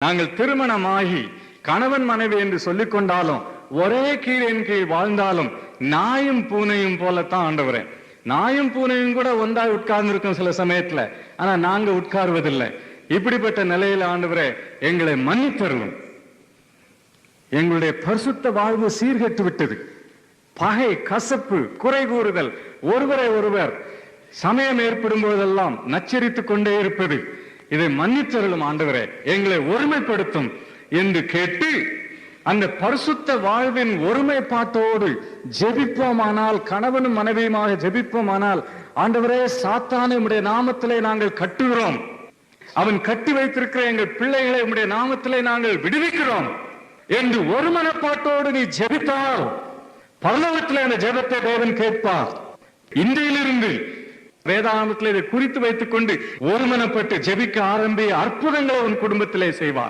நாங்கள் திருமணமாகி கணவன் மனைவி என்று சொல்லிக் கொண்டாலும் ஒரே கீழின் கீழ் வாழ்ந்தாலும் நாயும் பூனையும் போலத்தான் ஆண்டவரே. நாயும் பூனையும் கூட ஒன்றாய் உட்கார்ந்து இருக்கும் சில சமயத்துல, ஆனா நாங்க உட்கார்வதில்லை. இப்படிப்பட்ட நிலையில ஆண்டவரே எங்களை மன்னித்தருளும். எங்களுடைய பரிசுத்த வாழ்வு சீர்கெட்டு விட்டது. பகை, கசப்பு, குறை கூறுதல், ஒருவரை ஒருவர் சமயம் ஏற்படும் போதெல்லாம் நச்சரித்துக் கொண்டே இருப்பது, இதை மன்னித்தருளும் ஆண்டவரே, எங்களை ஒருமைப்படுத்தும் என்று கேட்டு அந்த பரிசுத்த வாழ்வின் ஒருமைப்பாட்டோடு ஜெபிப்போமானால், கணவனும் மனைவியுமாக ஜெபிப்போமானால், ஆண்டவரே சாத்தானை உம்முடைய நாமத்திலே நாங்கள் கட்டுகிறோம், அவன் கட்டி வைத்திருக்கிற எங்கள் பிள்ளைகளை உம்முடைய நாமத்திலே நாங்கள் விடுவிக்கிறோம் என்று ஒரு மனப்பாட்டோடு நீ ஜெபித்தால் பரலோகத்திலே அந்த ஜெபத்தை தேவன் கேட்பார். இன்றையிலிருந்து வேதாகமத்தில் இதை குறித்து வைத்துக் கொண்டு ஒருமனப்பட்டு ஜெபிக்க ஆரம்பி, அற்புதங்களை உன் குடும்பத்திலே செய்வார்.